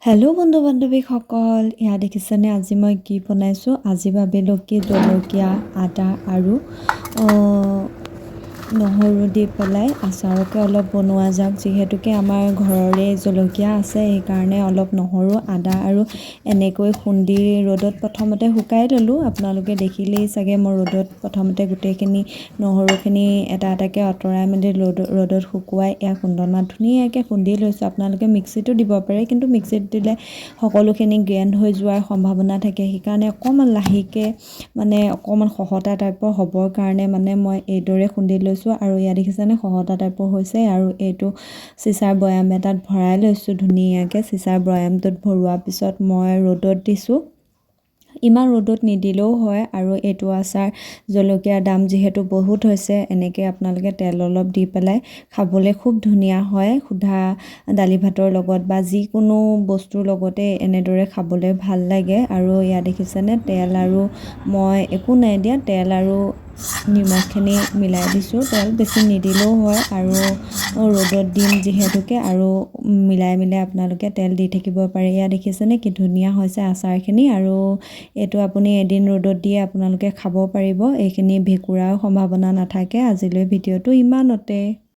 Hello' বন্ধু বান্ধৱীসকল, এয়া দেখিছেনে আজি মই কি বনাইছোঁ। আজি ভাবিলোঁ কি জলকীয়া, আদা আৰু নহৰু দি পেলাই আচাৰকে অলপ বনোৱা যাওক। যিহেতুকে আমাৰ ঘৰৰে জলকীয়া আছে, সেইকাৰণে অলপ নহৰু, আদা আৰু এনেকৈ খুন্দি ৰ'দত প্ৰথমতে শুকাই ল'লোঁ। আপোনালোকে দেখিলেই চাগে মই ৰ'দত প্ৰথমতে গোটেইখিনি নহৰুখিনি এটা এটাকৈ আঁতৰাই মেলি ৰ'দত শুকুৱাই এয়া খুন্দনাত ধুনীয়াকৈ খুন্দি লৈছোঁ। আপোনালোকে মিক্সিতো দিব পাৰে, কিন্তু মিক্সিত দিলে সকলোখিনি গ্ৰেণ্ড হৈ যোৱাৰ সম্ভাৱনা থাকে। সেইকাৰণে অকণমান লাহেকৈ অকণমান খহটা টাইপৰ হ'বৰ কাৰণে মই এইদৰে খুন্দি লৈছোঁ। আৰু ইয়াত দেখিছেনে খহটা টাইপৰ হৈছে। আৰু এইটো চিচাৰ বৈয়াম এটাত ভৰাই লৈছোঁ ধুনীয়াকৈ। চিচাৰ বৈয়ামটোত ভৰোৱাৰ পিছত মই ৰ'দত দিছোঁ। ইমান ৰ'দত নিদিলেও হয়। আৰু এইটো আচাৰ জলকীয়াৰ দাম যিহেতু বহুত হৈছে, এনেকৈ আপোনালোকে তেল অলপ দি পেলাই খাবলৈ খুব ধুনীয়া হয়। সুধা দালি ভাতৰ লগত বা যিকোনো বস্তুৰ লগতে এনেদৰে খাবলৈ ভাল লাগে। আৰু ইয়াত দেখিছেনে তেল আৰু মই একো নাই দিয়া, তেল আৰু নিমখখিনি মিলাই দিছোঁ। তেল বেছি নিদিলেও হয়, আৰু ৰ'দত দিম যিহেতুকে, আৰু মিলাই আপোনালোকে তেল দি থাকিব পাৰে। ইয়াত দেখিছেনে কি ধুনীয়া হৈছে আচাৰখিনি। আৰু এইটো আপুনি এদিন ৰ'দত দিয়ে আপোনালোকে খাব পাৰিব। এইখিনি ভেঁকুৰাও সম্ভাৱনা নাথাকে। আজিলৈ ভিডিঅ'টো ইমানতে।